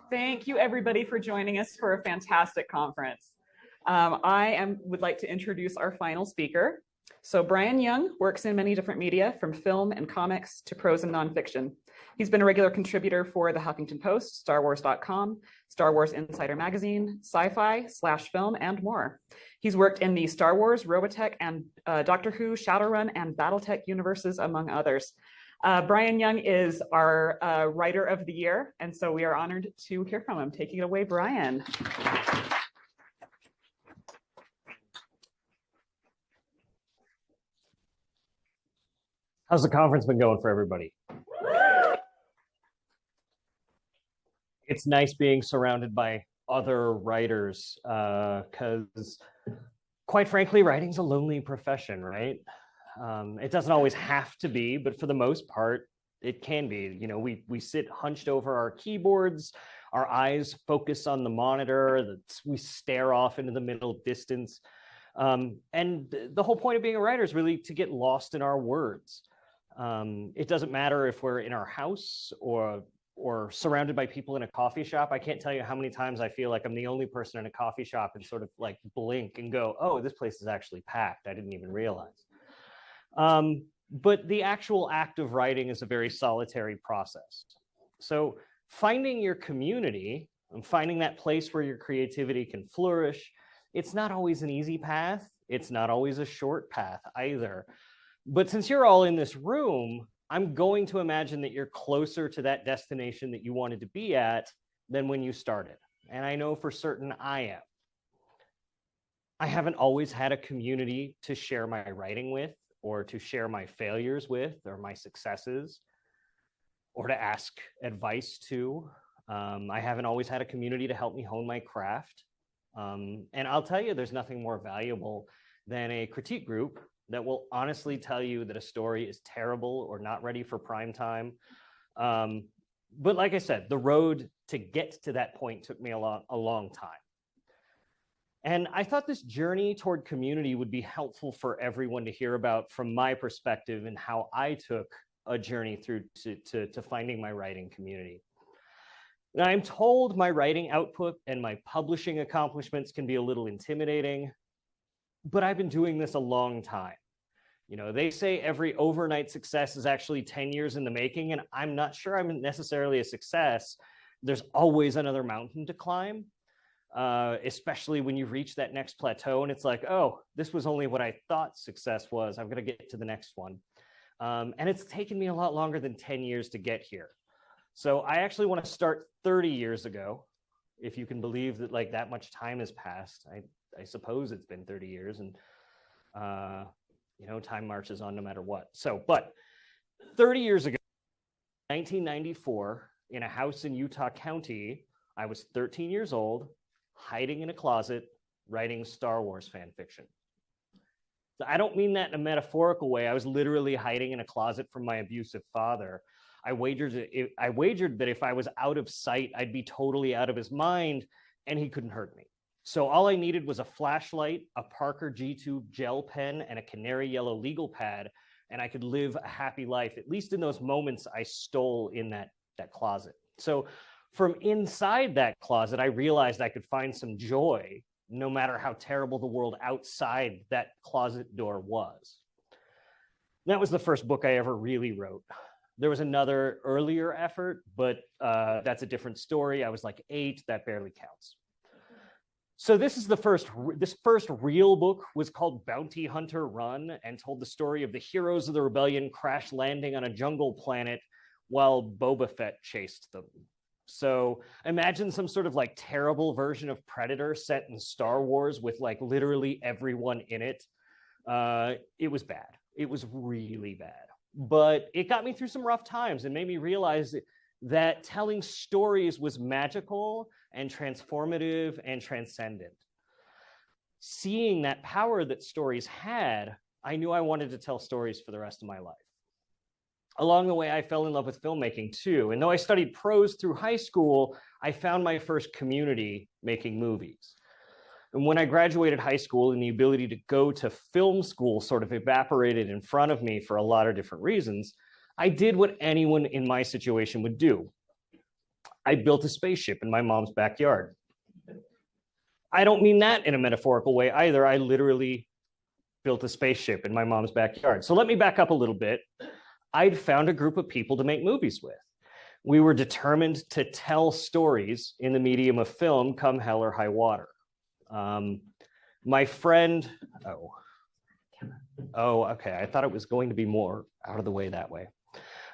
Thank you, everybody, for joining us for a fantastic conference. Would like to introduce our final speaker. So Bryan Young works in many different media, from film and comics to prose and nonfiction. He's been a regular contributor for the Huffington Post, StarWars.com, Star Wars Insider Magazine, SYFY/Film, and more. He's worked in the Star Wars, Robotech, and Doctor Who, Shadowrun, and BattleTech universes, among others. Bryan Young is our Writer of the Year, and so we are honored to hear from him. Taking it away, Bryan. How's the conference been going for everybody? It's nice being surrounded by other writers because, quite frankly, writing's a lonely profession, right? It doesn't always have to be, but for the most part, it can be. You know, we sit hunched over our keyboards, our eyes focus on the monitor, we stare off into the middle distance. And the whole point of being a writer is really to get lost in our words. It doesn't matter if we're in our house or surrounded by people in a coffee shop. I can't tell you how many times I feel like I'm the only person in a coffee shop and sort of like blink and go, oh, this place is actually packed. I didn't even realize. But the actual act of writing is a very solitary process. So finding your community and finding that place where your creativity can flourish, it's not always an easy path. It's not always a short path either. But since you're all in this room, I'm going to imagine that you're closer to that destination that you wanted to be at than when you started. And I know for certain I am. I haven't always had a community to share my writing with, or to share my failures with, or my successes, or to ask advice to. I haven't always had a community to help me hone my craft. And I'll tell you, there's nothing more valuable than a critique group that will honestly tell you that a story is terrible or not ready for prime time. But like I said, the road to get to that point took me a long time. And I thought this journey toward community would be helpful for everyone to hear about from my perspective and how I took a journey through to finding my writing community. Now, I'm told my writing output and my publishing accomplishments can be a little intimidating, but I've been doing this a long time. You know, they say every overnight success is actually 10 years in the making, and I'm not sure I'm necessarily a success. There's always another mountain to climb. Especially when you reach that next plateau and it's like, oh, this was only what I thought success was. I'm going to get to the next one. And it's taken me a lot longer than 10 years to get here. So I actually want to start 30 years ago, if you can believe that like that much time has passed. I suppose it's been 30 years and, you know, time marches on no matter what. So, but 30 years ago, 1994, in a house in Utah County, I was 13 years old, hiding in a closet, writing Star Wars fan fiction. So I don't mean that in a metaphorical way. I was literally hiding in a closet from my abusive father. I wagered that if I was out of sight, I'd be totally out of his mind and he couldn't hurt me. So all I needed was a flashlight, a Parker G2 gel pen, and a canary yellow legal pad, and I could live a happy life, at least in those moments I stole in that closet. So from inside that closet, I realized I could find some joy, no matter how terrible the world outside that closet door was. That was the first book I ever really wrote. There was another earlier effort, but that's a different story. I was like 8, that barely counts. So this first real book was called Bounty Hunter Run and told the story of the heroes of the rebellion crash landing on a jungle planet while Boba Fett chased them. So imagine some sort of like terrible version of Predator set in Star Wars with like literally everyone in it. It was bad. It was really bad. But it got me through some rough times and made me realize that telling stories was magical and transformative and transcendent. Seeing that power that stories had, I knew I wanted to tell stories for the rest of my life. Along the way, I fell in love with filmmaking too. And though I studied prose through high school, I found my first community making movies. And when I graduated high school and the ability to go to film school sort of evaporated in front of me for a lot of different reasons, I did what anyone in my situation would do. I built a spaceship in my mom's backyard. I don't mean that in a metaphorical way either. I literally built a spaceship in my mom's backyard. So let me back up a little bit. I'd found a group of people to make movies with. We were determined to tell stories in the medium of film, come hell or high water. My friend, okay, I thought it was going to be more out of the way that way.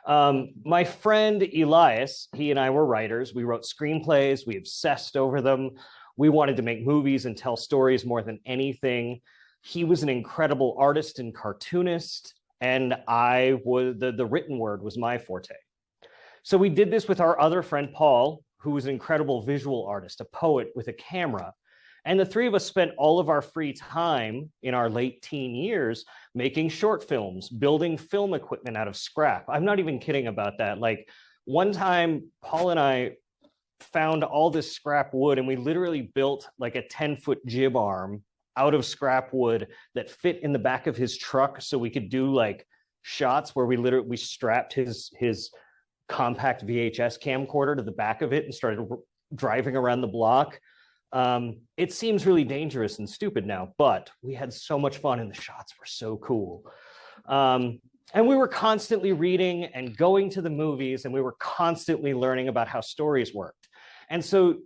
My friend Elias, he and I were writers. We wrote screenplays, we obsessed over them. We wanted to make movies and tell stories more than anything. He was an incredible artist and cartoonist, and the written word was my forte. So we did this with our other friend, Paul, who was an incredible visual artist, a poet with a camera. And the three of us spent all of our free time in our late teen years making short films, building film equipment out of scrap. I'm not even kidding about that. Like one time, Paul and I found all this scrap wood and we literally built like a 10-foot jib arm out of scrap wood that fit in the back of his truck so we could do like shots where we strapped his compact VHS camcorder to the back of it and started driving around the block. It seems really dangerous and stupid now, but we had so much fun and the shots were so cool. And we were constantly reading and going to the movies, and we were constantly learning about how stories worked. And so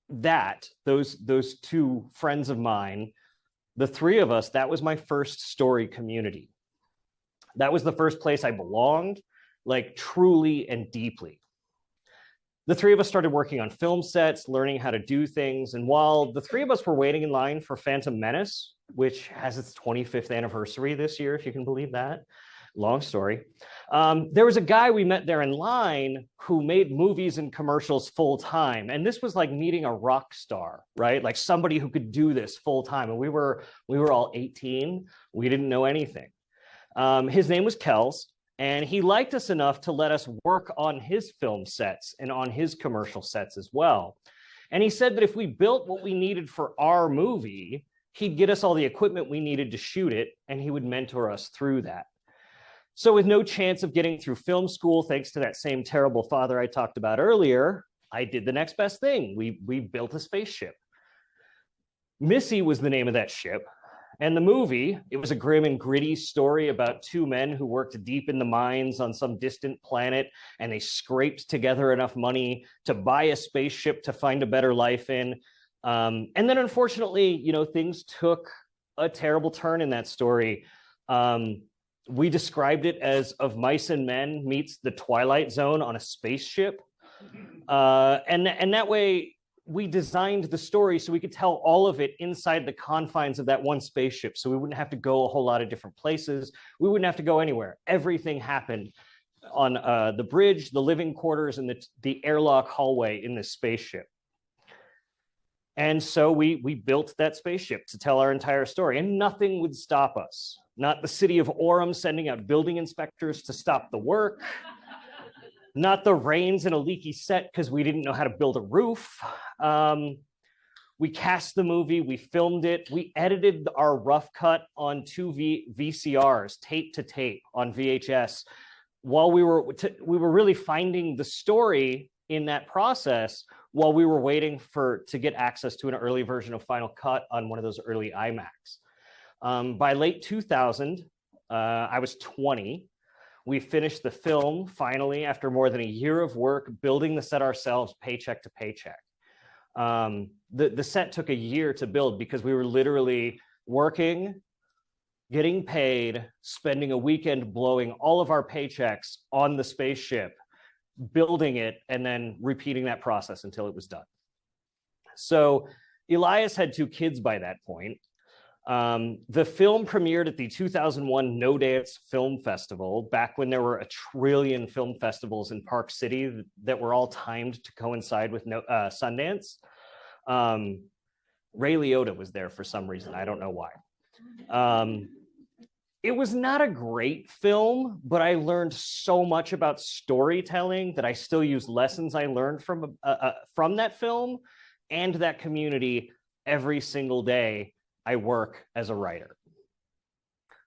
those two friends of mine, the three of us, that was my first story community. That was the first place I belonged, like truly and deeply. The three of us started working on film sets, learning how to do things. And while the three of us were waiting in line for Phantom Menace, which has its 25th anniversary this year, if you can believe that, long story. There was a guy we met there in line who made movies and commercials full time. And this was like meeting a rock star, right? Like somebody who could do this full time. And we were all 18. We didn't know anything. His name was Kels. And he liked us enough to let us work on his film sets and on his commercial sets as well. And he said that if we built what we needed for our movie, he'd get us all the equipment we needed to shoot it, and he would mentor us through that. So with no chance of getting through film school, thanks to that same terrible father I talked about earlier, I did the next best thing. We built a spaceship. Missy was the name of that ship. And the movie, it was a grim and gritty story about two men who worked deep in the mines on some distant planet, and they scraped together enough money to buy a spaceship to find a better life in. And then unfortunately, things took a terrible turn in that story. We described it as Of Mice and Men meets The Twilight Zone on a spaceship. And that way, we designed the story so we could tell all of it inside the confines of that one spaceship. So we wouldn't have to go a whole lot of different places. We wouldn't have to go anywhere. Everything happened on the bridge, the living quarters, and the airlock hallway in this spaceship. And so we built that spaceship to tell our entire story, and nothing would stop us. Not the city of Orem sending out building inspectors to stop the work. Not the rains in a leaky set because we didn't know how to build a roof. We cast the movie, we filmed it, we edited our rough cut on two VCRs, tape to tape on VHS. While we were really finding the story in that process while we were waiting to get access to an early version of Final Cut on one of those early iMacs. By late 2000, I was 20. We finished the film finally after more than a year of work, building the set ourselves, paycheck to paycheck. The set took a year to build because we were literally working, getting paid, spending a weekend blowing all of our paychecks on the spaceship, building it, and then repeating that process until it was done. So Elias had 2 kids by that point. The film premiered at the 2001 No Dance Film Festival, back when there were a trillion film festivals in Park City that were all timed to coincide with Sundance. Ray Liotta was there for some reason. I don't know why. It was not a great film, but I learned so much about storytelling that I still use lessons I learned from that film and that community every single day I work as a writer.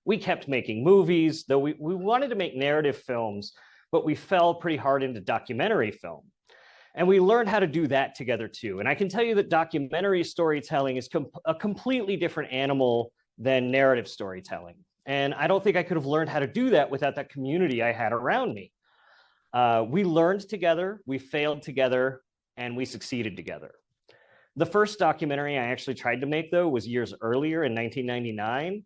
We kept making movies, though we wanted to make narrative films, but we fell pretty hard into documentary film. And we learned how to do that together too. And I can tell you that documentary storytelling is a completely different animal than narrative storytelling. And I don't think I could have learned how to do that without that community I had around me. We learned together, we failed together, and we succeeded together. The first documentary I actually tried to make, though, was years earlier in 1999.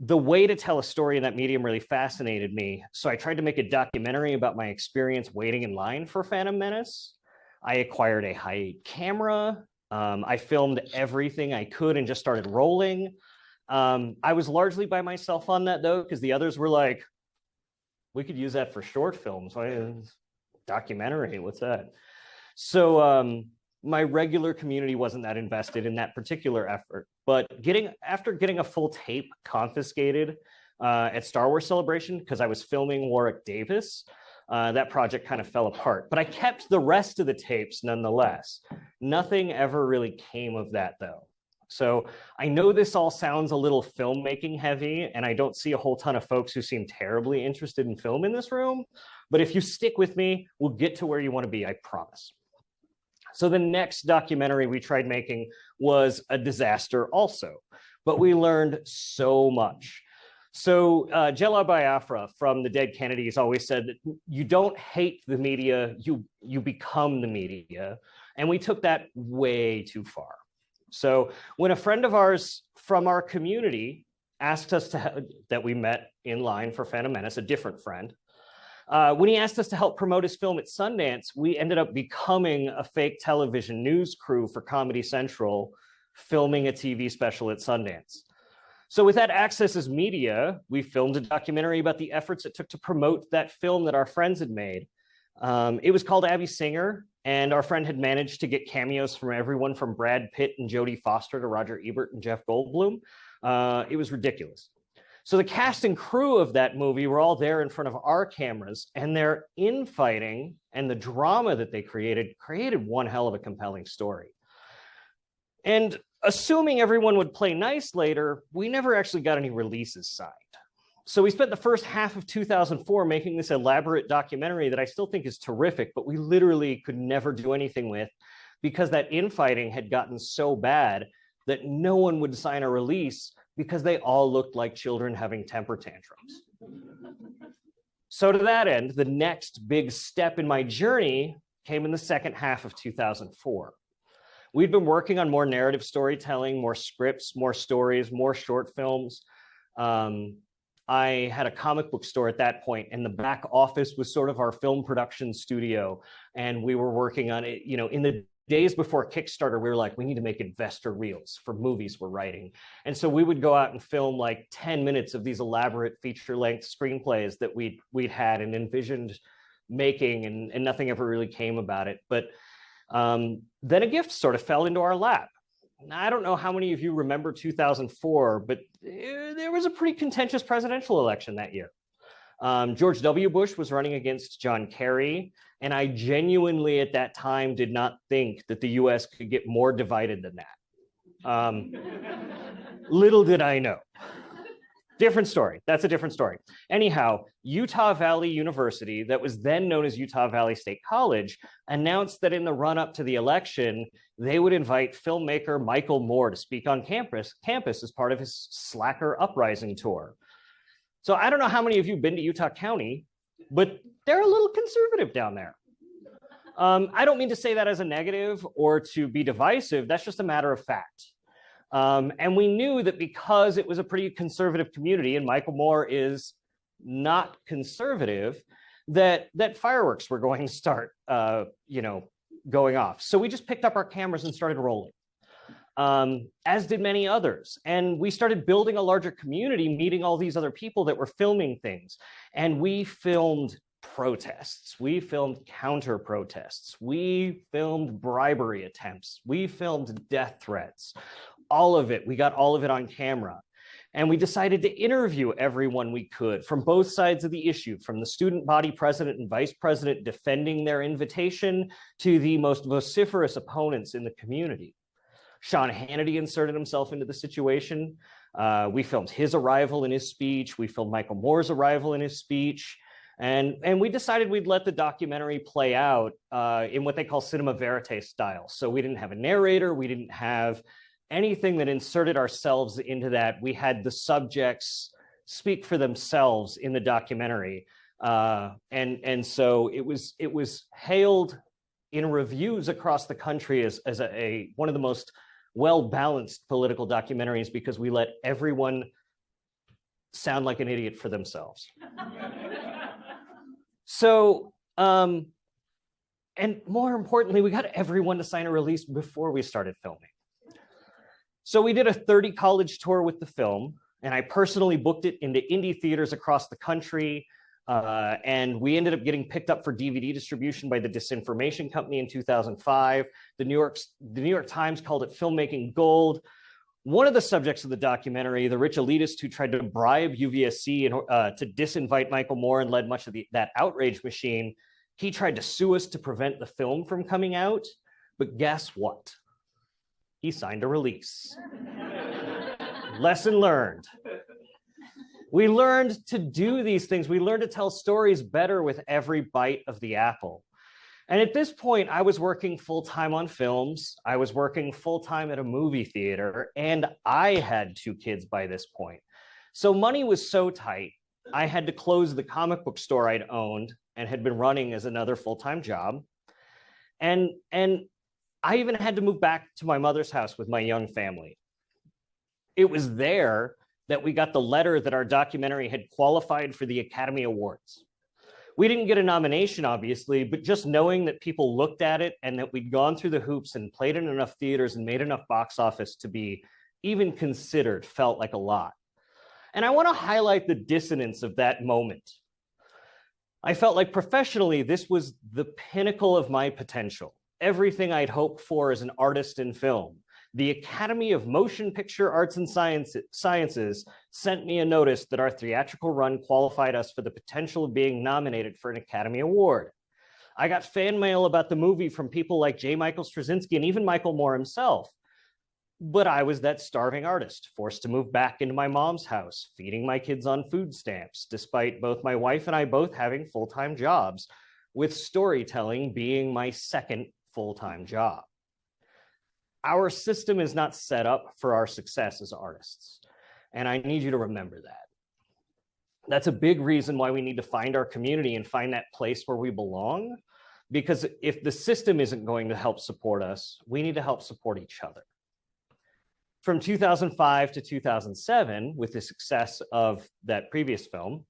The way to tell a story in that medium really fascinated me. So I tried to make a documentary about my experience waiting in line for Phantom Menace. I acquired a high camera. I filmed everything I could and just started rolling. I was largely by myself on that, though, because the others were like, we could use that for short films. Documentary, what's that? So my regular community wasn't that invested in that particular effort. But after getting a full tape confiscated at Star Wars Celebration, because I was filming Warwick Davis, that project kind of fell apart. But I kept the rest of the tapes nonetheless. Nothing ever really came of that, though. So I know this all sounds a little filmmaking heavy, and I don't see a whole ton of folks who seem terribly interested in film in this room. But if you stick with me, we'll get to where you want to be, I promise. So the next documentary we tried making was a disaster also, but we learned so much. So Jella Biafra from the Dead Kennedys always said that you don't hate the media, you become the media. And we took that way too far. So when a friend of ours from our community asked us that we met in line for Phantom Menace, a different friend, when he asked us to help promote his film at Sundance, we ended up becoming a fake television news crew for Comedy Central, filming a TV special at Sundance. So with that access as media, we filmed a documentary about the efforts it took to promote that film that our friends had made. It was called Abby Singer, and our friend had managed to get cameos from everyone from Brad Pitt and Jodie Foster to Roger Ebert and Jeff Goldblum. It was ridiculous. So the cast and crew of that movie were all there in front of our cameras, and their infighting and the drama that they created one hell of a compelling story. And assuming everyone would play nice later, we never actually got any releases signed. So we spent the first half of 2004 making this elaborate documentary that I still think is terrific, but we literally could never do anything with because that infighting had gotten so bad that no one would sign a release because they all looked like children having temper tantrums. So to that end, the next big step in my journey came in the second half of 2004. We'd been working on more narrative storytelling, more scripts, more stories, more short films. I had a comic book store at that point, and the back office was sort of our film production studio. And we were working on it, in the days before Kickstarter, we were like, we need to make investor reels for movies we're writing. And so we would go out and film like 10 minutes of these elaborate feature-length screenplays that we'd had and envisioned making, and nothing ever really came about it. But then a gift sort of fell into our lap. Now, I don't know how many of you remember 2004, but there was a pretty contentious presidential election that year. George W. Bush was running against John Kerry, and I genuinely at that time did not think that the US could get more divided than that. Little did I know. Different story. That's a different story. Anyhow, Utah Valley University, that was then known as Utah Valley State College, announced that in the run-up to the election, they would invite filmmaker Michael Moore to speak on campus as part of his Slacker Uprising tour. So I don't know how many of you have been to Utah County, but they're a little conservative down there. I don't mean to say that as a negative or to be divisive. That's just a matter of fact. And we knew that because it was a pretty conservative community and Michael Moore is not conservative, that fireworks were going to start, going off. So we just picked up our cameras and started rolling, as did many others. And we started building a larger community, meeting all these other people that were filming things. And we filmed protests. We filmed counter protests. We filmed bribery attempts. We filmed death threats. All of it. We got all of it on camera. And we decided to interview everyone we could from both sides of the issue, from the student body president and vice president defending their invitation to the most vociferous opponents in the community. Sean Hannity inserted himself into the situation. We filmed his arrival in his speech. We filmed Michael Moore's arrival in his speech. And we decided we'd let the documentary play out in what they call cinema verite style. So we didn't have a narrator, we didn't have anything that inserted ourselves into that. We had the subjects speak for themselves in the documentary. And so it was hailed in reviews across the country as one of the most well-balanced political documentaries, because we let everyone sound like an idiot for themselves. So, and more importantly, we got everyone to sign a release before we started filming. So we did a 30 college tour with the film, and I personally booked it into indie theaters across the country. And we ended up getting picked up for DVD distribution by the Disinformation Company in 2005. The New York Times called it filmmaking gold. One of the subjects of the documentary, the rich elitist who tried to bribe UVSC to disinvite Michael Moore and led much of that outrage machine, he tried to sue us to prevent the film from coming out. But guess what? He signed a release. Lesson learned. We learned to do these things. We learned to tell stories better with every bite of the apple. And at this point, I was working full-time on films. I was working full-time at a movie theater, and I had 2 kids by this point. So money was so tight, I had to close the comic book store I'd owned and had been running as another full-time job. And I even had to move back to my mother's house with my young family. It was there that we got the letter that our documentary had qualified for the Academy Awards. We didn't get a nomination, obviously, but just knowing that people looked at it and that we'd gone through the hoops and played in enough theaters and made enough box office to be even considered felt like a lot. And I want to highlight the dissonance of that moment. I felt like professionally, this was the pinnacle of my potential, everything I'd hoped for as an artist in film. The Academy of Motion Picture Arts and Sciences sent me a notice that our theatrical run qualified us for the potential of being nominated for an Academy Award. I got fan mail about the movie from people like J. Michael Straczynski and even Michael Moore himself. But I was that starving artist, forced to move back into my mom's house, feeding my kids on food stamps, despite both my wife and I both having full-time jobs, with storytelling being my second full-time job. Our system is not set up for our success as artists. And I need you to remember that. That's a big reason why we need to find our community and find that place where we belong. Because if the system isn't going to help support us, we need to help support each other. From 2005 to 2007, with the success of that previous film,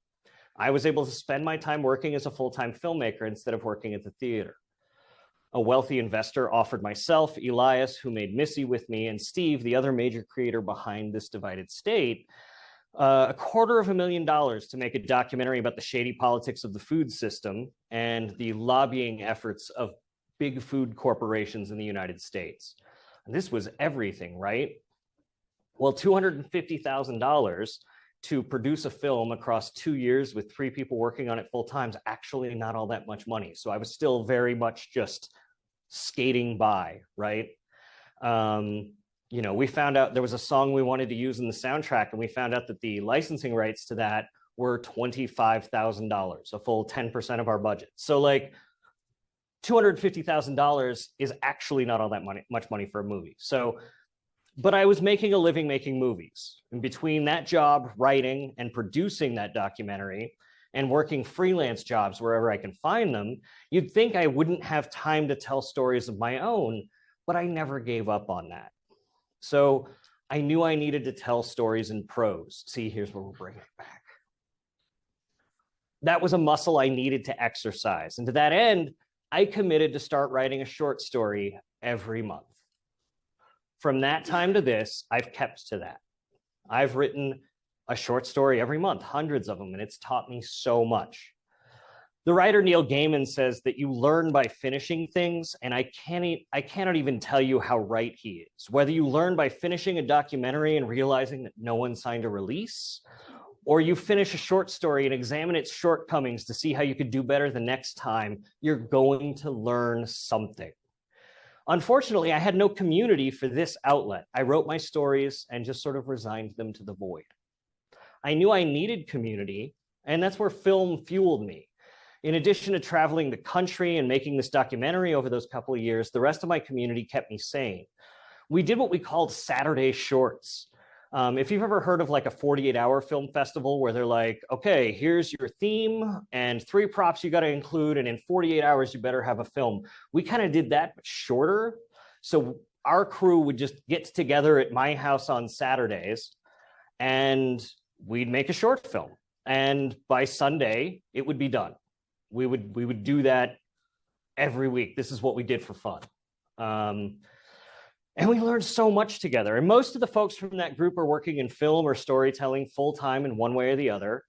I was able to spend my time working as a full-time filmmaker instead of working at the theater. A wealthy investor offered myself, Elias, who made Missy with me, and Steve, the other major creator behind This Divided State, $250,000 to make a documentary about the shady politics of the food system and the lobbying efforts of big food corporations in the United States. And this was everything, right? Well, $250,000 to produce a film across 2 years with 3 people working on it full time is actually not all that much money. So I was still very much just skating by, right? You know, we found out there was a song we wanted to use in the soundtrack, and we found out that the licensing rights to that were $25,000, a full 10% of our budget. So like $250,000 is actually not all that much money for a movie. So, but I was making a living making movies. And between that job, writing and producing that documentary, and working freelance jobs wherever I can find them, you'd think I wouldn't have time to tell stories of my own, but I never gave up on that. So I knew I needed to tell stories in prose. See, here's where we're bringing it back. That was a muscle I needed to exercise. And to that end, I committed to start writing a short story every month. From that time to this, I've kept to that. I've written a short story every month, hundreds of them, and it's taught me so much. The writer Neil Gaiman says that you learn by finishing things, and I cannot even tell you how right he is. Whether you learn by finishing a documentary and realizing that no one signed a release, or you finish a short story and examine its shortcomings to see how you could do better the next time, you're going to learn something. Unfortunately, I had no community for this outlet. I wrote my stories and just sort of resigned them to the void. I knew I needed community, and that's where film fueled me. In addition to traveling the country and making this documentary over those couple of years, the rest of my community kept me sane. We did what we called Saturday shorts. If you've ever heard of like a 48-hour film festival where they're like, okay, here's your theme and 3 props you got to include, and in 48 hours, you better have a film. We kind of did that, but shorter. So our crew would just get together at my house on Saturdays and we'd make a short film. And by Sunday, it would be done. We would do that every week. This is what we did for fun. And we learned so much together. And most of the folks from that group are working in film or storytelling full-time in one way or the other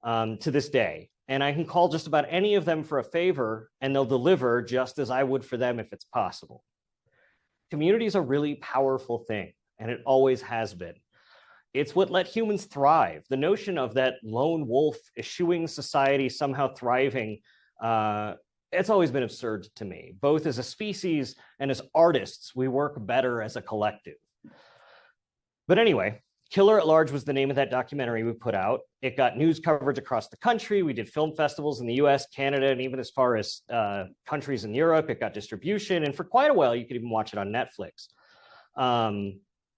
to this day. And I can call just about any of them for a favor and they'll deliver just as I would for them if it's possible. Community is a really powerful thing, and it always has been. It's what let humans thrive. The notion of that lone wolf eschewing society somehow thriving, it's always been absurd to me. Both as a species and as artists, we work better as a collective. But anyway, Killer at Large was the name of that documentary we put out. It got news coverage across the country. We did film festivals in the US, Canada, and even as far as countries in Europe. It got distribution. And for quite a while, you could even watch it on Netflix.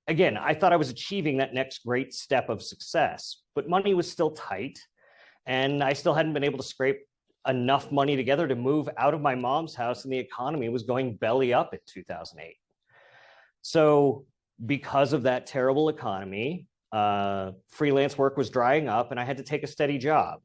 Again, I thought I was achieving that next great step of success, but money was still tight. And I still hadn't been able to scrape enough money together to move out of my mom's house, and the economy was going belly up in 2008. So because of that terrible economy, freelance work was drying up and I had to take a steady job.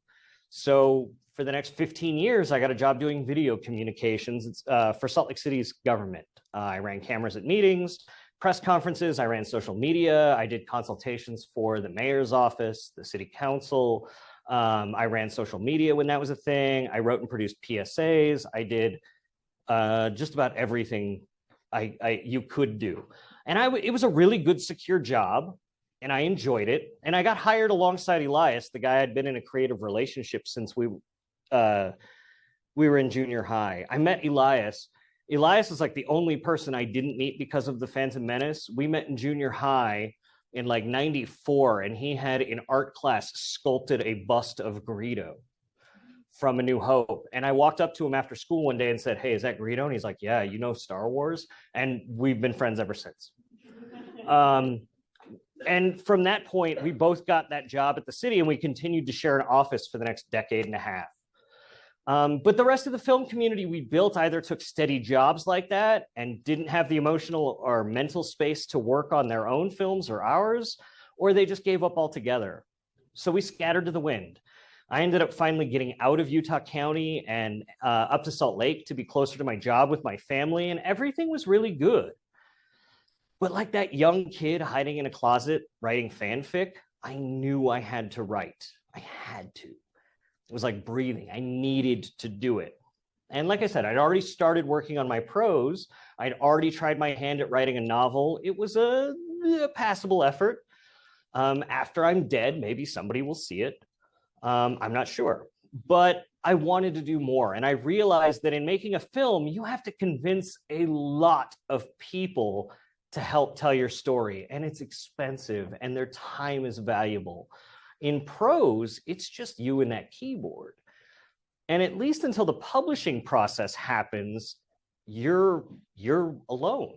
So for the next 15 years, I got a job doing video communications for Salt Lake City's government. I ran cameras at meetings, press conferences, I ran social media, I did consultations for the mayor's office, the city council. I ran social media when that was a thing. I wrote and produced PSAs. I did just about everything you could do. And it was a really good, secure job, and I enjoyed it. And I got hired alongside Elias, the guy I'd been in a creative relationship since we were in junior high. I met Elias. Elias is like the only person I didn't meet because of the Phantom Menace. We met in junior high in like 94, and he had in art class sculpted a bust of Greedo from A New Hope. And I walked up to him after school one day and said, hey, is that Greedo? And he's like, yeah, you know Star Wars? And we've been friends ever since. And from that point, we both got that job at the city, and we continued to share an office for the next decade and a half. But the rest of the film community we built either took steady jobs like that and didn't have the emotional or mental space to work on their own films or ours, or they just gave up altogether. So we scattered to the wind. I ended up finally getting out of Utah County and up to Salt Lake to be closer to my job with my family, and everything was really good. But like that young kid hiding in a closet writing fanfic, I knew I had to write. I had to. It was like breathing. I needed to do it. And like I said, I'd already started working on my prose. I'd already tried my hand at writing a novel. It was a passable effort. After I'm dead, maybe somebody will see it. I'm not sure. But I wanted to do more. And I realized that in making a film, you have to convince a lot of people to help tell your story. And it's expensive, and their time is valuable. In prose, it's just you and that keyboard. And at least until the publishing process happens, you're alone.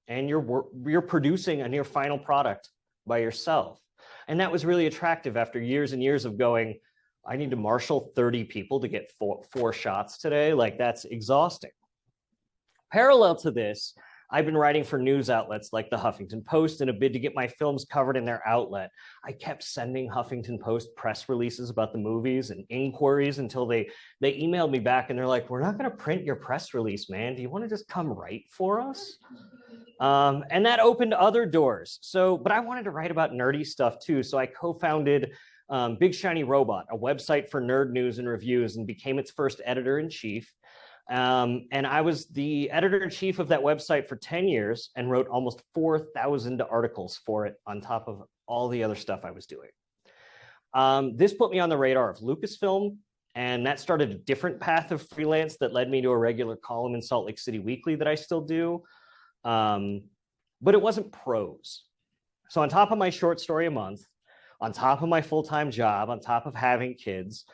And you're producing a near final product by yourself. And that was really attractive after years and years of going, I need to marshal 30 people to get four shots today. Like, that's exhausting. Parallel to this, I've been writing for news outlets like the Huffington Post in a bid to get my films covered in their outlet. I kept sending Huffington Post press releases about the movies and inquiries until they emailed me back and they're like, we're not going to print your press release, man. Do you want to just come write for us? And that opened other doors. But I wanted to write about nerdy stuff too. So I co-founded Big Shiny Robot, a website for nerd news and reviews, and became its first editor-in-chief. And I was the editor-in-chief of that website for 10 years and wrote almost 4,000 articles for it on top of all the other stuff I was doing. This put me on the radar of Lucasfilm, and that started a different path of freelance that led me to a regular column in Salt Lake City Weekly that I still do. But it wasn't prose. So on top of my short story a month, on top of my full-time job, on top of having kids,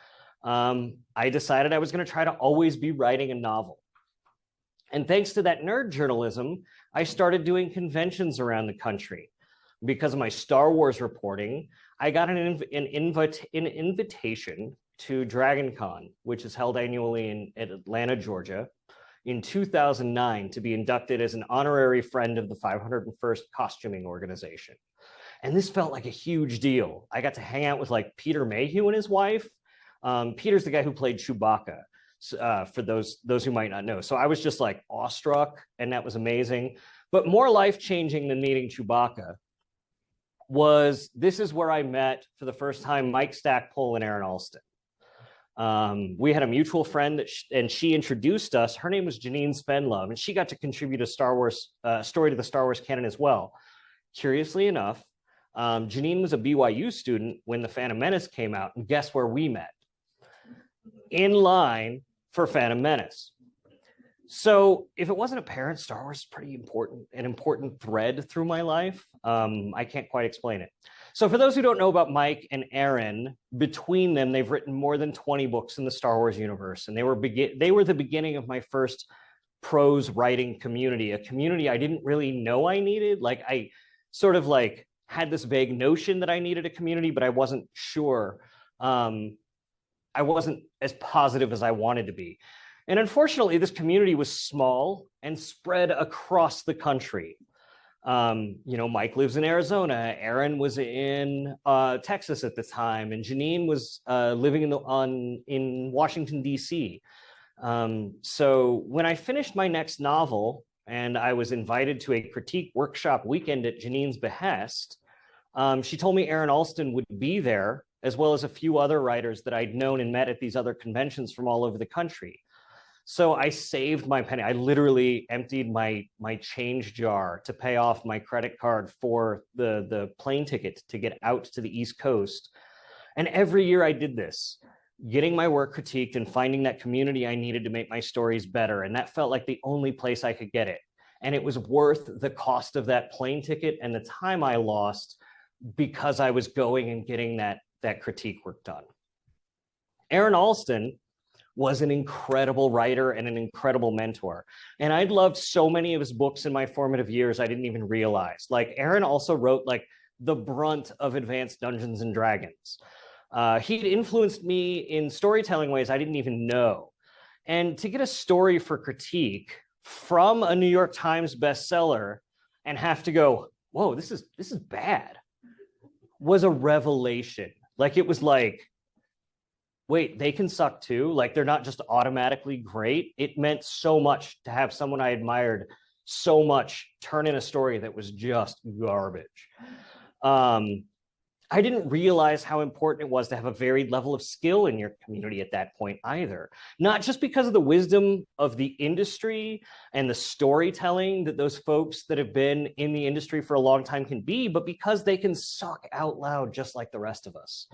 I decided I was going to try to always be writing a novel. And thanks to that nerd journalism, I started doing conventions around the country. Because of my Star Wars reporting, I got an invitation to DragonCon, which is held annually in Atlanta, Georgia, in 2009 to be inducted as an honorary friend of the 501st Costuming Organization. And this felt like a huge deal. I got to hang out with like Peter Mayhew and his wife. Peter's the guy who played Chewbacca, for those who might not know. So I was just like awestruck, and that was amazing. But more life-changing than meeting Chewbacca was, this is where I met for the first time Mike Stackpole and Aaron Alston. We had a mutual friend and she introduced us. Her name was Janine Spenlove, and she got to contribute a Star Wars story to the Star Wars canon as well. Curiously enough, Janine was a BYU student when The Phantom Menace came out, and guess where we met? In line for Phantom Menace. So if it wasn't apparent, Star Wars is pretty important, an important thread through my life. I can't quite explain it. So for those who don't know about Mike and Aaron, between them, they've written more than 20 books in the Star Wars universe. And they were the beginning of my first prose writing community, a community I didn't really know I needed. Like I sort of like had this vague notion that I needed a community, but I wasn't sure. I wasn't as positive as I wanted to be. And unfortunately, this community was small and spread across the country. Mike lives in Arizona. Aaron was in Texas at the time, and Janine was living in Washington, D.C. So when I finished my next novel and I was invited to a critique workshop weekend at Janine's behest, she told me Aaron Alston would be there, as well as a few other writers that I'd known and met at these other conventions from all over the country. So I saved my penny. I literally emptied my change jar to pay off my credit card for the plane ticket to get out to the East Coast. And every year I did this, getting my work critiqued and finding that community I needed to make my stories better. And that felt like the only place I could get it. And it was worth the cost of that plane ticket and the time I lost because I was going and getting that critique work done. Aaron Alston was an incredible writer and an incredible mentor. And I'd loved so many of his books in my formative years I didn't even realize. Like Aaron also wrote like the brunt of Advanced Dungeons and Dragons. He'd influenced me in storytelling ways I didn't even know. And to get a story for critique from a New York Times bestseller and have to go, whoa, this is bad, was a revelation. Like it was like, wait, they can suck too? Like they're not just automatically great? It meant so much to have someone I admired so much turn in a story that was just garbage. I didn't realize how important it was to have a varied level of skill in your community at that point either. Not just because of the wisdom of the industry and the storytelling that those folks that have been in the industry for a long time can be, but because they can suck out loud just like the rest of us.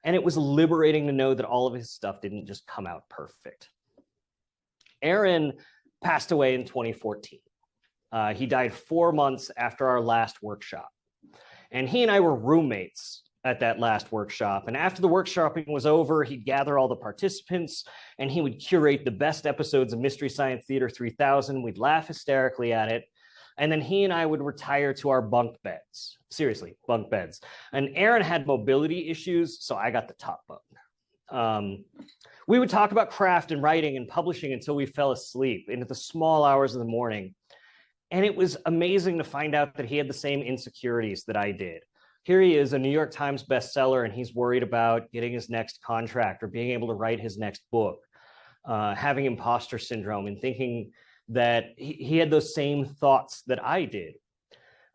And it was liberating to know that all of his stuff didn't just come out perfect. Aaron passed away in 2014. He died 4 months after our last workshop. And he and I were roommates at that last workshop. And after the workshopping was over, he'd gather all the participants and he would curate the best episodes of Mystery Science Theater 3000. We'd laugh hysterically at it. And then he and I would retire to our bunk beds. Seriously, bunk beds. And Aaron had mobility issues, so I got the top bunk. We would talk about craft and writing and publishing until we fell asleep into the small hours of the morning. And it was amazing to find out that he had the same insecurities that I did. Here he is, a New York Times bestseller, and he's worried about getting his next contract or being able to write his next book, having imposter syndrome and thinking that he had those same thoughts that I did.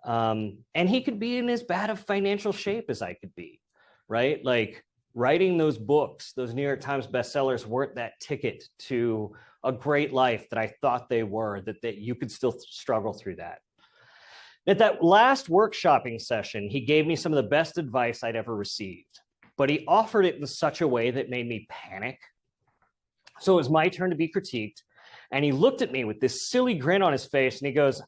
And he could be in as bad of financial shape as I could be, right? Like writing those books, those New York Times bestsellers weren't that ticket to a great life that I thought they were, that you could still struggle through that. At that last workshopping session, he gave me some of the best advice I'd ever received, but he offered it in such a way that made me panic. So it was my turn to be critiqued, and he looked at me with this silly grin on his face, and he goes,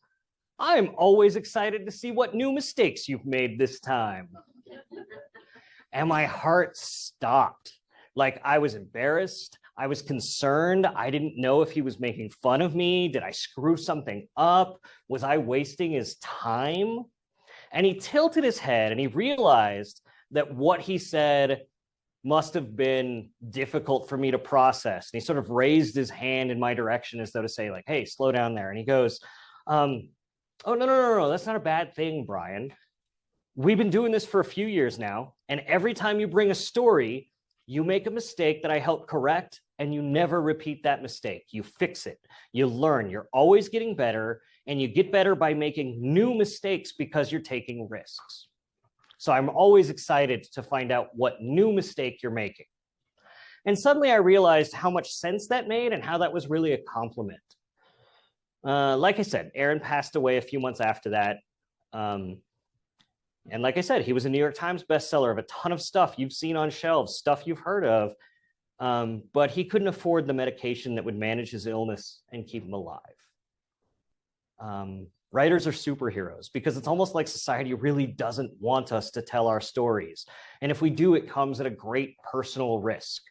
"I'm always excited to see what new mistakes you've made this time." And my heart stopped Like, I was embarrassed. I was concerned. I didn't know if he was making fun of me. Did I screw something up? Was I wasting his time? And he tilted his head and he realized that what he said must have been difficult for me to process. And he sort of raised his hand in my direction as though to say, like, hey, slow down there. And he goes, oh, no, that's not a bad thing, Bryan. We've been doing this for a few years now. And every time you bring a story, you make a mistake that I help correct, and you never repeat that mistake. You fix it. You learn. You're always getting better, and you get better by making new mistakes because you're taking risks. So I'm always excited to find out what new mistake you're making. And suddenly I realized how much sense that made and how that was really a compliment. Like I said, Aaron passed away a few months after that. And like I said, he was a New York Times bestseller of a ton of stuff you've seen on shelves, stuff you've heard of, but he couldn't afford the medication that would manage his illness and keep him alive. Writers are superheroes because it's almost like society really doesn't want us to tell our stories. And if we do, it comes at a great personal risk.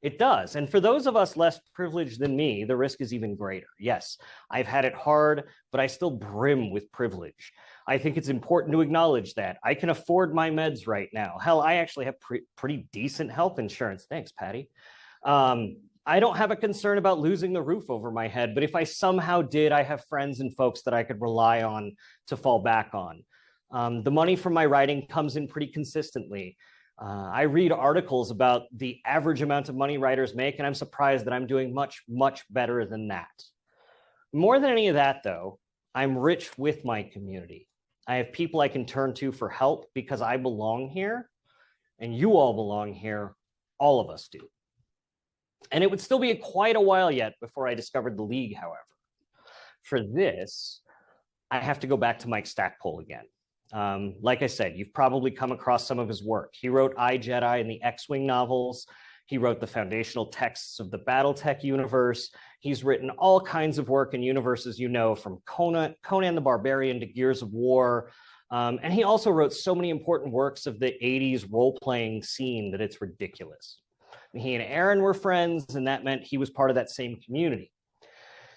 It does. And for those of us less privileged than me, the risk is even greater. Yes, I've had it hard, but I still brim with privilege. I think it's important to acknowledge that. I can afford my meds right now. Hell, I actually have pretty decent health insurance. Thanks, Patty. I don't have a concern about losing the roof over my head, but if I somehow did, I have friends and folks that I could rely on to fall back on. The money from my writing comes in pretty consistently. I read articles about the average amount of money writers make, and I'm surprised that I'm doing much, much better than that. More than any of that, though, I'm rich with my community. I have people I can turn to for help because I belong here, and you all belong here. All of us do. And it would still be quite a while yet before I discovered the League, however. For this, I have to go back to Mike Stackpole again. Like I said, you've probably come across some of his work. He wrote I, Jedi and the X-Wing novels. He wrote the foundational texts of the BattleTech universe. He's written all kinds of work in universes you know, from Conan the Barbarian to Gears of War. And he also wrote so many important works of the 80s role-playing scene that it's ridiculous. He and Aaron were friends, and that meant he was part of that same community.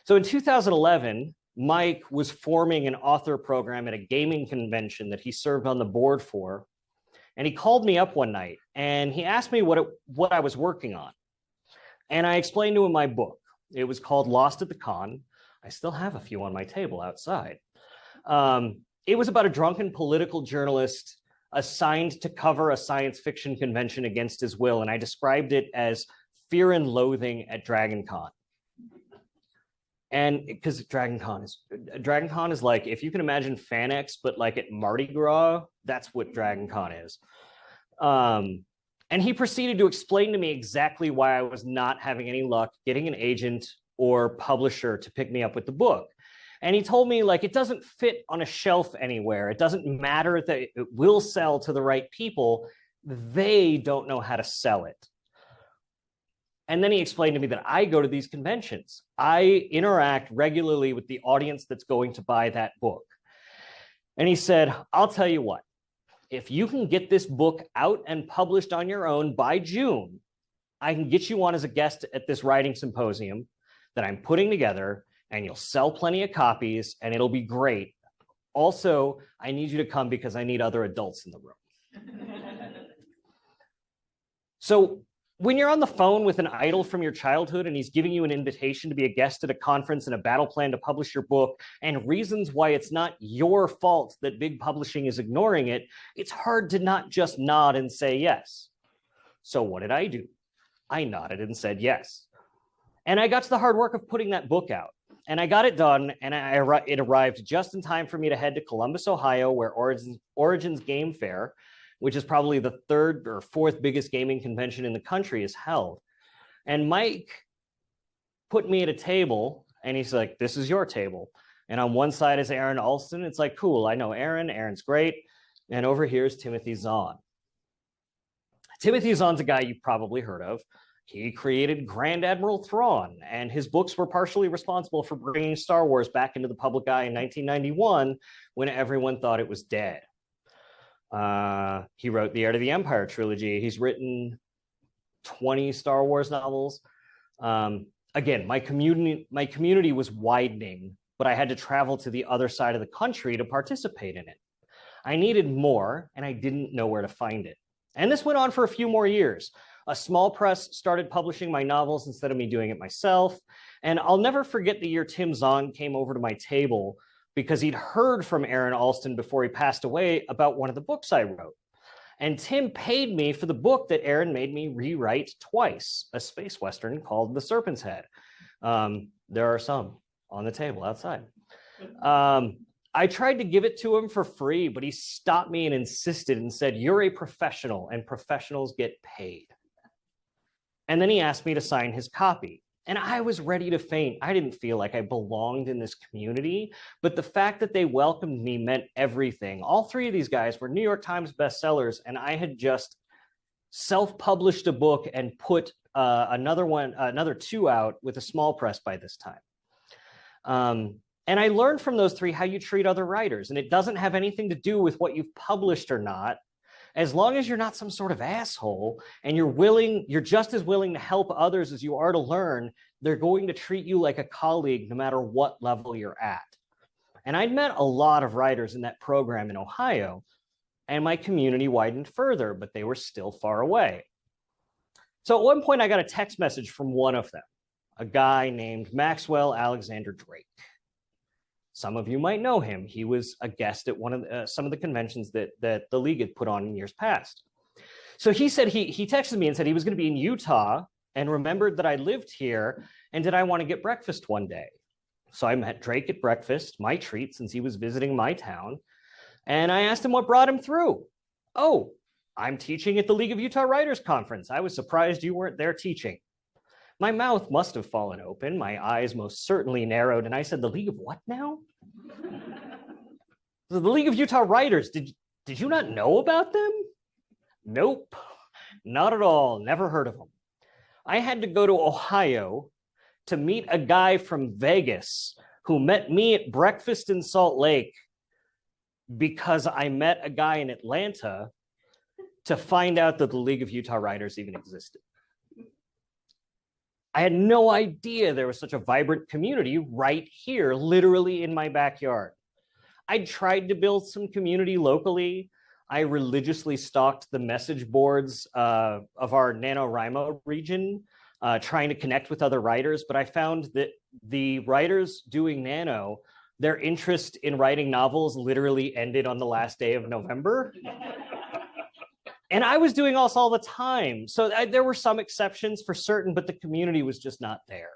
So in 2011, Mike was forming an author program at a gaming convention that he served on the board for. And he called me up one night and he asked me what I was working on. And I explained to him my book. It was called Lost at the Con. I still have a few on my table outside. It was about a drunken political journalist assigned to cover a science fiction convention against his will. And I described it as fear and loathing at Dragon Con. And because Dragon Con is like, if you can imagine FanX, but like at Mardi Gras, that's what Dragon Con is. And he proceeded to explain to me exactly why I was not having any luck getting an agent or publisher to pick me up with the book. And he told me, like, it doesn't fit on a shelf anywhere. It doesn't matter that it will sell to the right people. They don't know how to sell it. And then he explained to me that I go to these conventions. I interact regularly with the audience that's going to buy that book. And he said, I'll tell you what, if you can get this book out and published on your own by June, I can get you on as a guest at this writing symposium that I'm putting together, and you'll sell plenty of copies and it'll be great. Also, I need you to come because I need other adults in the room. So when you're on the phone with an idol from your childhood and he's giving you an invitation to be a guest at a conference and a battle plan to publish your book and reasons why it's not your fault that big publishing is ignoring it, it's hard to not just nod and say yes. So what did I do? I nodded and said yes. And I got to the hard work of putting that book out. And I got it done, and it arrived just in time for me to head to Columbus, Ohio, where Origins Game Fair, which is probably the third or fourth biggest gaming convention in the country, is held. And Mike put me at a table, and he's like, this is your table. And on one side is Aaron Alston. It's like, cool, I know Aaron. Aaron's great. And over here is Timothy Zahn. Timothy Zahn's a guy you've probably heard of. He created Grand Admiral Thrawn, and his books were partially responsible for bringing Star Wars back into the public eye in 1991 when everyone thought it was dead. He wrote the Heir to the Empire trilogy. He's written 20 Star Wars novels. Again, my community was widening, but I had to travel to the other side of the country to participate in it. I needed more, and I didn't know where to find it. And this went on for a few more years. A small press started publishing my novels instead of me doing it myself. And I'll never forget the year Tim Zahn came over to my table because he'd heard from Aaron Alston before he passed away about one of the books I wrote. And Tim paid me for the book that Aaron made me rewrite twice, a space western called The Serpent's Head. There are some on the table outside. I tried to give it to him for free, but he stopped me and insisted and said, "You're a professional and professionals get paid." And then he asked me to sign his copy. And I was ready to faint. I didn't feel like I belonged in this community, but the fact that they welcomed me meant everything. All three of these guys were New York Times bestsellers, and I had just self-published a book and put another two out with a small press by this time. And I learned from those three how you treat other writers, and it doesn't have anything to do with what you've published or not. As long as you're not some sort of asshole and you're just as willing to help others as you are to learn, they're going to treat you like a colleague no matter what level you're at. And I'd met a lot of writers in that program in Ohio, and my community widened further, but they were still far away. So at one point I got a text message from one of them, a guy named Maxwell Alexander Drake. Some of you might know him. He was a guest at one of some of the conventions that the League had put on in years past. So he said he texted me and said he was going to be in Utah and remembered that I lived here and did I want to get breakfast one day. So I met Drake at breakfast, my treat since he was visiting my town. And I asked him what brought him through. "Oh, I'm teaching at the League of Utah Writers Conference. I was surprised you weren't there teaching." My mouth must have fallen open. My eyes most certainly narrowed. And I said, "The League of what now?" "The League of Utah Writers. Did you not know about them?" "Nope, not at all. Never heard of them." I had to go to Ohio to meet a guy from Vegas who met me at breakfast in Salt Lake because I met a guy in Atlanta to find out that the League of Utah Writers even existed. I had no idea there was such a vibrant community right here, literally in my backyard. I tried to build some community locally. I religiously stalked the message boards of our NaNoWriMo region, trying to connect with other writers, but I found that the writers doing Nano, their interest in writing novels literally ended on the last day of November. And I was doing this all the time. So there were some exceptions for certain, but the community was just not there.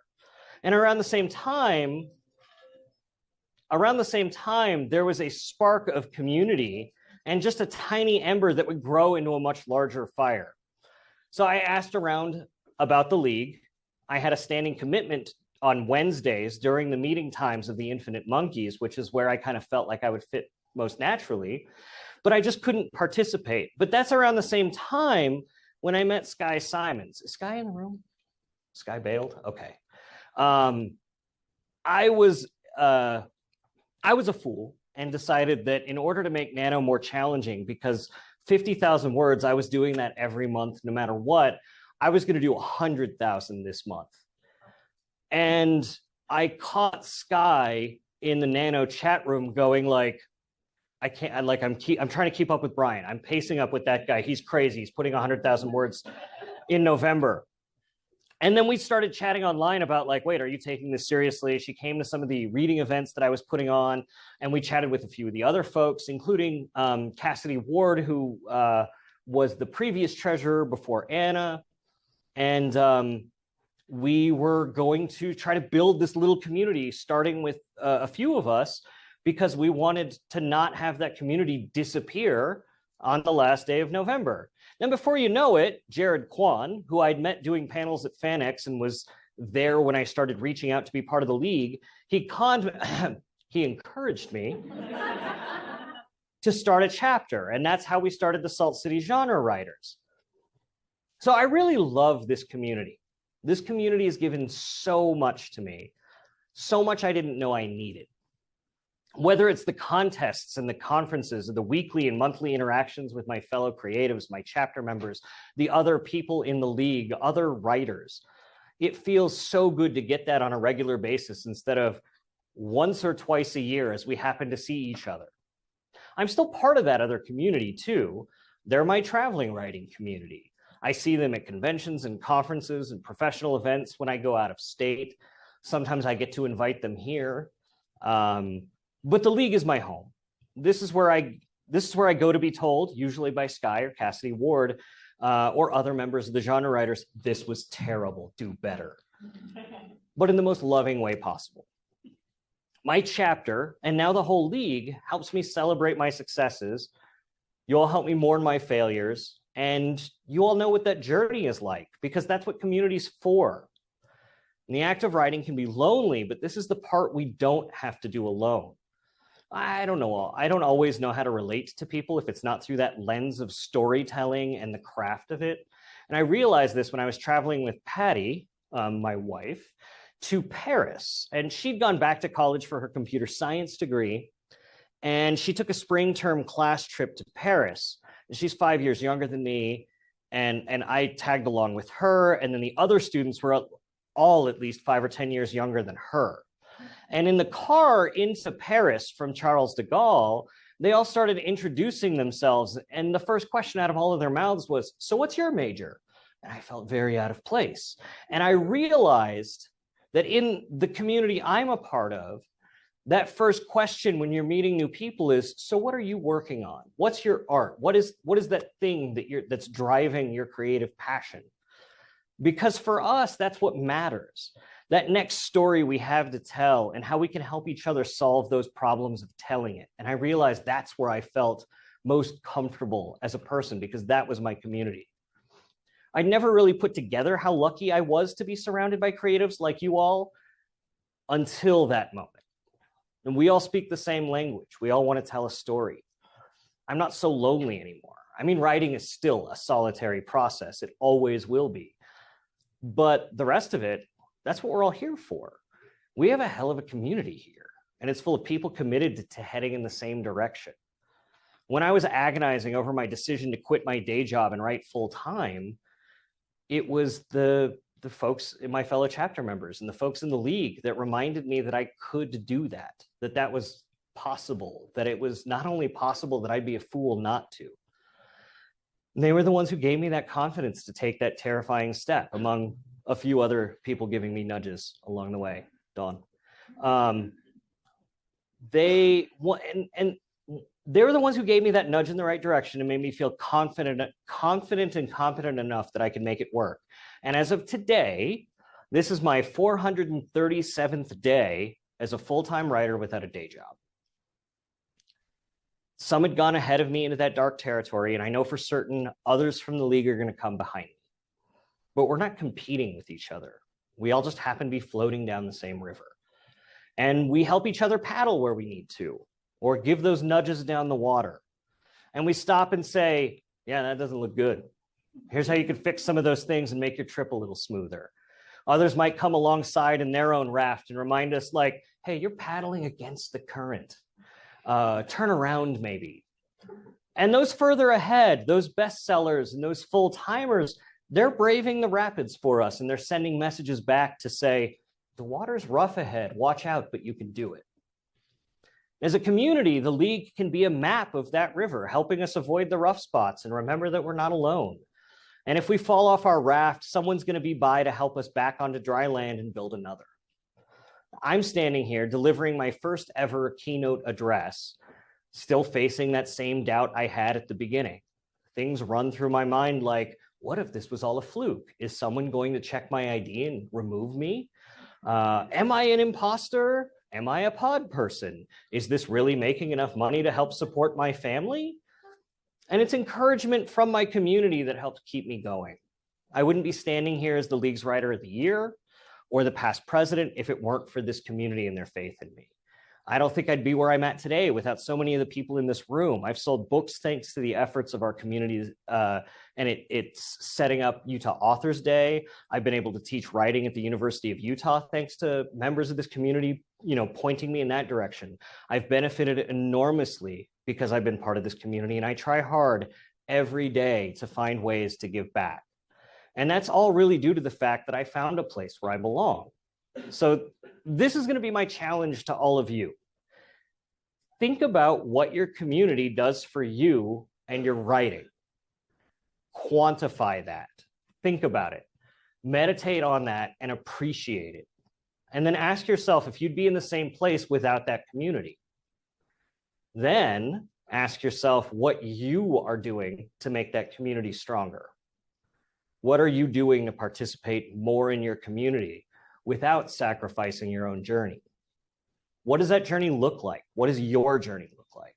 And around the same time, there was a spark of community and just a tiny ember that would grow into a much larger fire. So I asked around about the League. I had a standing commitment on Wednesdays during the meeting times of the Infinite Monkeys, which is where I kind of felt like I would fit most naturally. But I just couldn't participate. But that's around the same time when I met Sky Simons. Is Sky in the room? Sky bailed? Okay. I was a fool and decided that in order to make Nano more challenging, because 50,000 words, I was doing that every month, no matter what, I was going to do 100,000 this month. And I caught Sky in the Nano chat room going like, I'm trying to keep up with Bryan. I'm pacing up with that guy. He's crazy. He's putting 100,000 words in November. And then we started chatting online about like, wait, are you taking this seriously? She came to some of the reading events that I was putting on, and we chatted with a few of the other folks, including Cassidy Ward, who was the previous treasurer before Anna. And we were going to try to build this little community, starting with a few of us, because we wanted to not have that community disappear on the last day of November. Then before you know it, Jared Kwan, who I'd met doing panels at FanX and was there when I started reaching out to be part of the League, he encouraged me to start a chapter. And that's how we started the Salt City Genre Writers. So I really love this community. This community has given so much to me, so much I didn't know I needed. Whether it's the contests and the conferences, or the weekly and monthly interactions with my fellow creatives, my chapter members, the other people in the league, other writers, it feels so good to get that on a regular basis instead of once or twice a year as we happen to see each other. I'm still part of that other community too. They're my traveling writing community. I see them at conventions and conferences and professional events when I go out of state. Sometimes I get to invite them here. But the league is my home. This is where I go to be told, usually by Skye or Cassidy Ward, or other members of the genre writers, this was terrible, do better. But in the most loving way possible. My chapter, and now the whole league, helps me celebrate my successes. You all help me mourn my failures, and you all know what that journey is like, because that's what community's for. And the act of writing can be lonely, but this is the part we don't have to do alone. I don't know. I don't always know how to relate to people if it's not through that lens of storytelling and the craft of it. And I realized this when I was traveling with Patty, my wife, to Paris. And she'd gone back to college for her computer science degree. And she took a spring term class trip to Paris. And she's 5 years younger than me. And I tagged along with her. And then the other students were all at least 5 or 10 years younger than her. And in the car into Paris from Charles de Gaulle, they all started introducing themselves. And the first question out of all of their mouths was, so what's your major? And I felt very out of place. And I realized that in the community I'm a part of, that first question when you're meeting new people is, so what are you working on? What's your art? What is that thing that's driving your creative passion? Because for us, that's what matters. That next story we have to tell and how we can help each other solve those problems of telling it. And I realized that's where I felt most comfortable as a person, because that was my community. I never really put together how lucky I was to be surrounded by creatives like you all until that moment. And we all speak the same language. We all want to tell a story. I'm not so lonely anymore. I mean, writing is still a solitary process. It always will be. But the rest of it, that's what we're all here for. We have a hell of a community here, and it's full of people committed to heading in the same direction. When I was agonizing over my decision to quit my day job and write full time, it was the folks, my fellow chapter members and the folks in the league that reminded me that I could do that was possible, that it was not only possible, that I'd be a fool not to. And they were the ones who gave me that confidence to take that terrifying step, among a few other people giving me nudges along the way, Dawn. They were the ones who gave me that nudge in the right direction and made me feel confident and competent enough that I could make it work. And as of today, this is my 437th day as a full-time writer without a day job. Some had gone ahead of me into that dark territory, and I know for certain others from the league are going to come behind me. But we're not competing with each other. We all just happen to be floating down the same river. And we help each other paddle where we need to, or give those nudges down the water. And we stop and say, yeah, that doesn't look good. Here's how you could fix some of those things and make your trip a little smoother. Others might come alongside in their own raft and remind us like, hey, you're paddling against the current. Turn around maybe. And those further ahead, those bestsellers and those full-timers, they're braving the rapids for us, and they're sending messages back to say, the water's rough ahead, watch out, but you can do it. As a community, the league can be a map of that river, helping us avoid the rough spots and remember that we're not alone. And if we fall off our raft, someone's going to be by to help us back onto dry land and build another. I'm standing here delivering my first ever keynote address, still facing that same doubt I had at the beginning. Things run through my mind like, what if this was all a fluke? Is someone going to check my ID and remove me? Am I an imposter? Am I a pod person? Is this really making enough money to help support my family? And it's encouragement from my community that helps keep me going. I wouldn't be standing here as the League's Writer of the Year or the past president if it weren't for this community and their faith in me. I don't think I'd be where I'm at today without so many of the people in this room. I've sold books thanks to the efforts of our community, and it's setting up Utah Authors Day. I've been able to teach writing at the University of Utah thanks to members of this community, pointing me in that direction. I've benefited enormously because I've been part of this community, and I try hard every day to find ways to give back. And that's all really due to the fact that I found a place where I belong. So this is going to be my challenge to all of you. Think about what your community does for you and your writing. Quantify that. Think about it. Meditate on that and appreciate it. And then ask yourself if you'd be in the same place without that community. Then ask yourself what you are doing to make that community stronger. What are you doing to participate more in your community without sacrificing your own journey? What does that journey look like? What does your journey look like?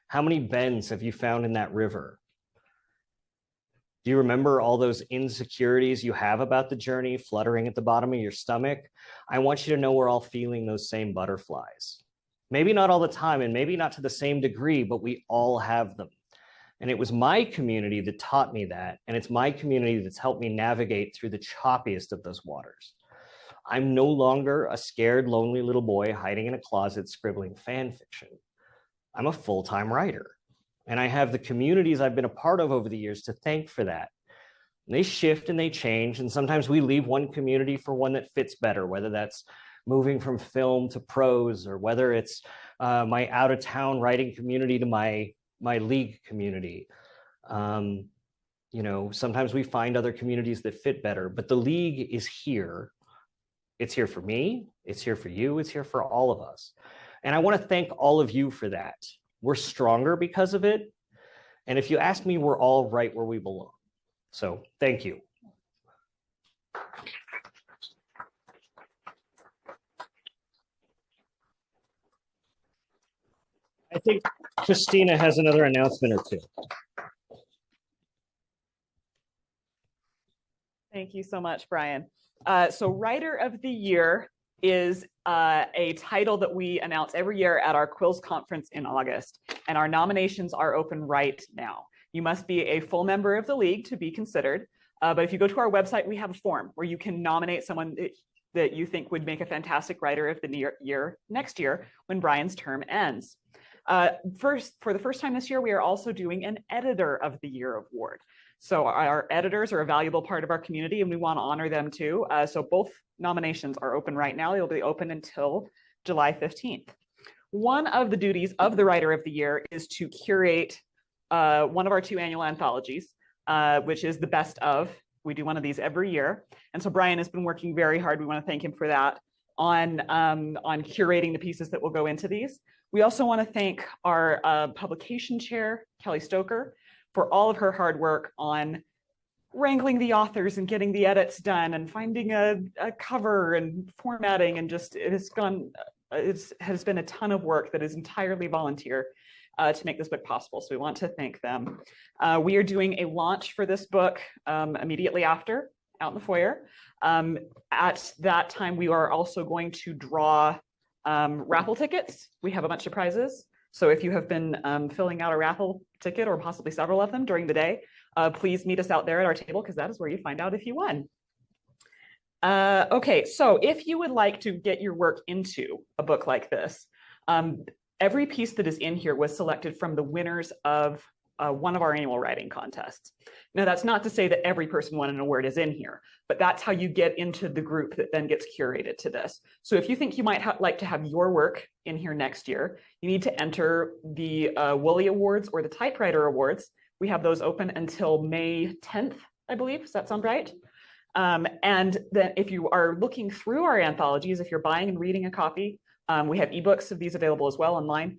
How many bends have you found in that river? Do you remember all those insecurities you have about the journey fluttering at the bottom of your stomach? I want you to know we're all feeling those same butterflies. Maybe not all the time, and maybe not to the same degree, but we all have them. And it was my community that taught me that, and it's my community that's helped me navigate through the choppiest of those waters. I'm no longer a scared, lonely little boy hiding in a closet scribbling fan fiction. I'm a full-time writer, and I have the communities I've been a part of over the years to thank for that. And they shift and they change, and sometimes we leave one community for one that fits better, whether that's moving from film to prose, or whether it's my out-of-town writing community to my league community. Sometimes we find other communities that fit better, but the league is here. It's here for me, it's here for you, it's here for all of us. And I want to thank all of you for that. We're stronger because of it. And if you ask me, we're all right where we belong. So thank you. I think Christina has another announcement or two. Thank you so much, Bryan. So Writer of the Year is a title that we announce every year at our Quills conference in August, and our nominations are open right now. You must be a full member of the league to be considered, but if you go to our website, we have a form where you can nominate someone that you think would make a fantastic Writer of the Year next year when Bryan's term ends. For the first time this year, we are also doing an Editor of the Year award. So our editors are a valuable part of our community, and we want to honor them too. So both nominations are open right now. They'll be open until July 15th. One of the duties of the Writer of the Year is to curate one of our 2 annual anthologies, which is the Best Of. We do one of these every year. And so Bryan has been working very hard. We want to thank him for that on curating the pieces that will go into these. We also want to thank our publication chair, Kelly Stoker, for all of her hard work on wrangling the authors and getting the edits done and finding a cover and formatting, and just it has been a ton of work that is entirely volunteer to make this book possible. So we want to thank them. We are doing a launch for this book immediately after, out in the foyer. At that time, we are also going to draw raffle tickets. We have a bunch of prizes. So if you have been filling out a raffle ticket, or possibly several of them during the day, please meet us out there at our table, because that is where you find out if you won. Okay, so if you would like to get your work into a book like this, every piece that is in here was selected from the winners of one of our annual writing contests. Now, that's not to say that every person won an award is in here, but that's how you get into the group that then gets curated to this. So if you think you might like to have your work in here next year, you need to enter the Woolley Awards or the Typewriter Awards. We have those open until May 10th, I believe. Does that sound right? And then if you are looking through our anthologies, if you're buying and reading a copy, we have ebooks of these available as well online.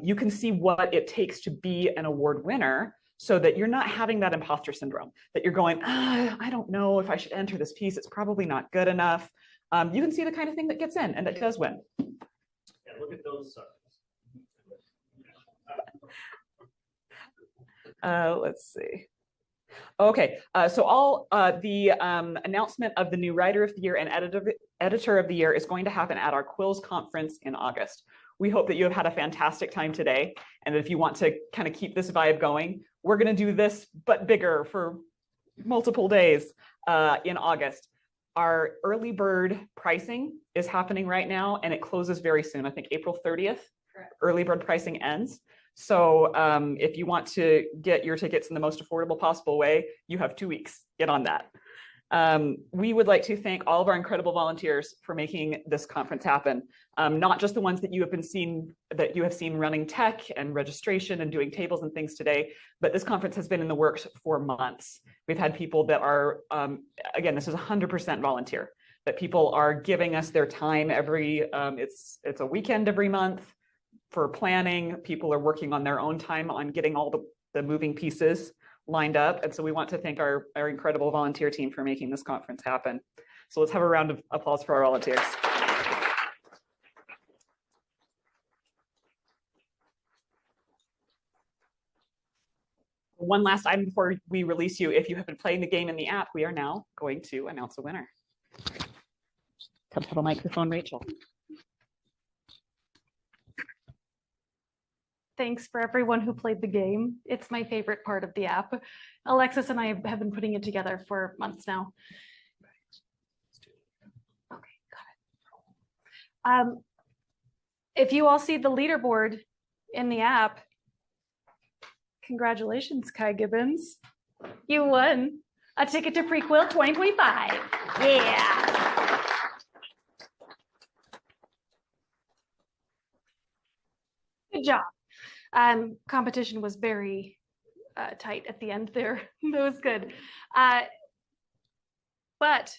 You can see what it takes to be an award winner, so that you're not having that imposter syndrome, that you're going, I don't know if I should enter this piece. It's probably not good enough. You can see the kind of thing that gets in and that does win. Yeah, look at those suckers. Let's see. Okay, so all the announcement of the new Writer of the Year and Editor of the Year is going to happen at our Quills conference in August. We hope that you have had a fantastic time today. And if you want to kind of keep this vibe going, we're going to do this, but bigger for multiple days in August. Our early bird pricing is happening right now, and it closes very soon. I think April 30th, correct. Early bird pricing ends. So if you want to get your tickets in the most affordable possible way, you have 2 weeks. Get on that. We would like to thank all of our incredible volunteers for making this conference happen. Not just the ones that you have seen running tech and registration and doing tables and things today, but this conference has been in the works for months. We've had people that are, again, this is 100% volunteer, that people are giving us their time every, it's a weekend every month for planning. People are working on their own time on getting all the moving pieces lined up. And so we want to thank our incredible volunteer team for making this conference happen. So let's have a round of applause for our volunteers. One last item before we release you. If you have been playing the game in the app, we are now going to announce a winner. Come to the microphone, Rachel. Thanks for everyone who played the game. It's my favorite part of the app. Alexis and I have been putting it together for months now. Okay, got it. If you all see the leaderboard in the app, congratulations, Kai Gibbons. You won a ticket to Pre-Quill 2025. Yeah. Good job. Competition was very tight at the end there. That was good. But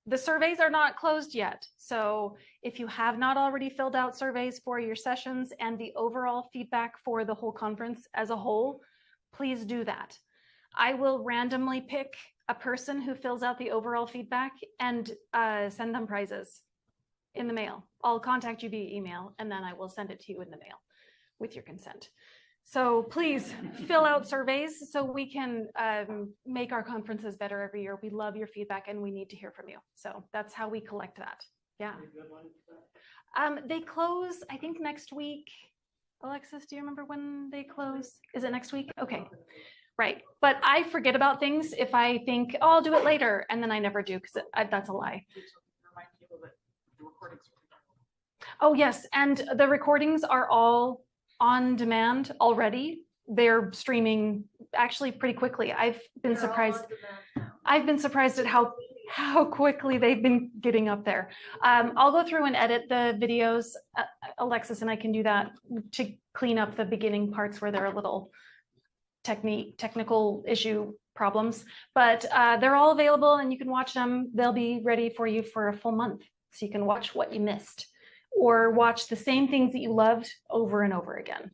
the surveys are not closed yet. So if you have not already filled out surveys for your sessions and the overall feedback for the whole conference as a whole, please do that. I will randomly pick a person who fills out the overall feedback and send them prizes in the mail. I'll contact you via email and then I will send it to you in the mail with your consent. So please fill out surveys so we can make our conferences better every year. We love your feedback and we need to hear from you. So that's how we collect that. Yeah. They close, I think, next week. Alexis, do you remember when they close? Is it next week? Okay. Right. But I forget about things if I think, oh, I'll do it later. And then I never do because that's a lie. Oh, yes. And the recordings are all on demand already. They're streaming actually pretty quickly. I've been surprised at how quickly they've been getting up there. I'll go through and edit the videos. Alexis and I can do that to clean up the beginning parts where there are little technical issue problems, but they're all available and you can watch them. They'll be ready for you for a full month. So you can watch what you missed or watch the same things that you loved over and over again.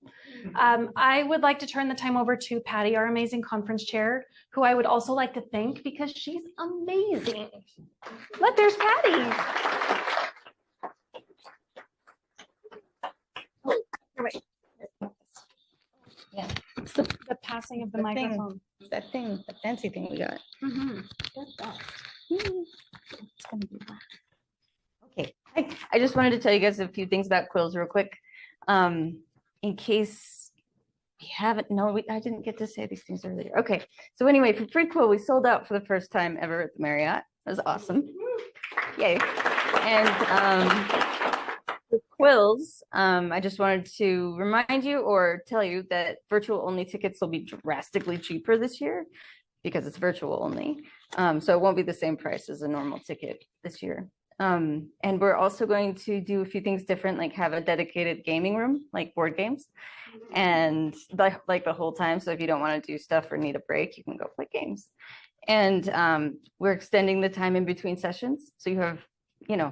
I would like to turn the time over to Patty, our amazing conference chair, who I would also like to thank because she's amazing. Look, there's Patty. Oh, wait. Yeah, It's the passing of the microphone. it's that thing, the fancy thing we got. Mm-hmm. It's gonna be fun. Okay, I just wanted to tell you guys a few things about quills real quick. In case we haven't, I didn't get to say these things earlier. Okay, so anyway, for Pre-Quill, we sold out for the first time ever at the Marriott. That was awesome. Yay. And for quills, I just wanted to remind you or tell you that virtual only tickets will be drastically cheaper this year because it's virtual only. So it won't be the same price as a normal ticket this year. And we're also going to do a few things different, like have a dedicated gaming room, like board games, and like the whole time. So if you don't want to do stuff or need a break, you can go play games. And we're extending the time in between sessions. So you have,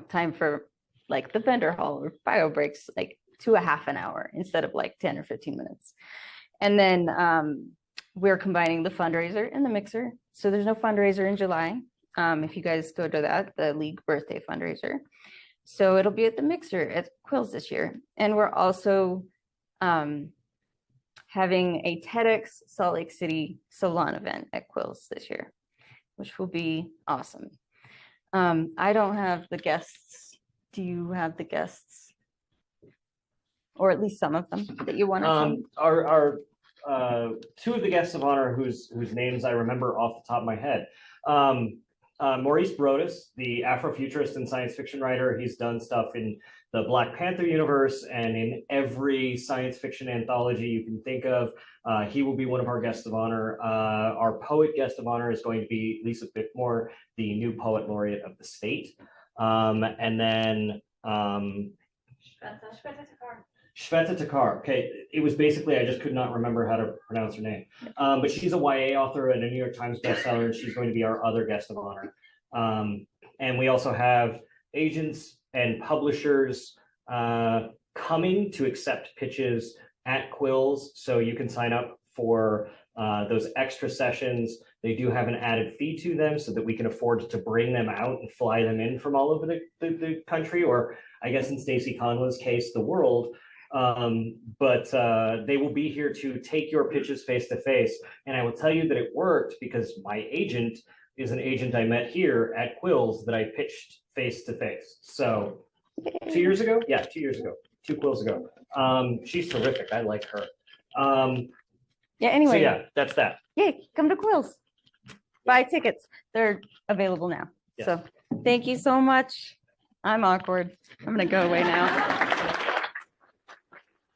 time for like the vendor hall or bio breaks, like to a half an hour instead of like 10 or 15 minutes. And then we're combining the fundraiser and the mixer. So there's no fundraiser in July. If you guys go to that, the League birthday fundraiser. So it'll be at the mixer at Quills this year. And we're also having a TEDx Salt Lake City salon event at Quills this year, which will be awesome. I don't have the guests. Do you have the guests? or at least some of them that you want to Our two of the guests of honor whose names I remember off the top of my head. Maurice Brodus, the Afrofuturist and science fiction writer. He's done stuff in the Black Panther universe and in every science fiction anthology you can think of. He will be one of our guests of honor. Our poet guest of honor is going to be Lisa Bickmore, the new poet laureate of the state. And then Shweta Takar. Okay, it was basically, I just could not remember how to pronounce her name. But she's a YA author and a New York Times bestseller, and she's going to be our other guest of honor. And we also have agents and publishers coming to accept pitches at Quills. So you can sign up for those extra sessions. They do have an added fee to them so that we can afford to bring them out and fly them in from all over the country, or I guess in Stacey Conlon's case, the world. But they will be here to take your pitches face to face. And I will tell you that it worked because my agent is an agent I met here at Quills that I pitched face to face. So 2 years ago? Yeah, 2 years ago, 2 Quills ago. She's terrific. I like her. Yeah, anyway. So yeah, that's that. Yay, come to Quills. Buy tickets. They're available now. Yes. So thank you so much. I'm awkward. I'm going to go away now.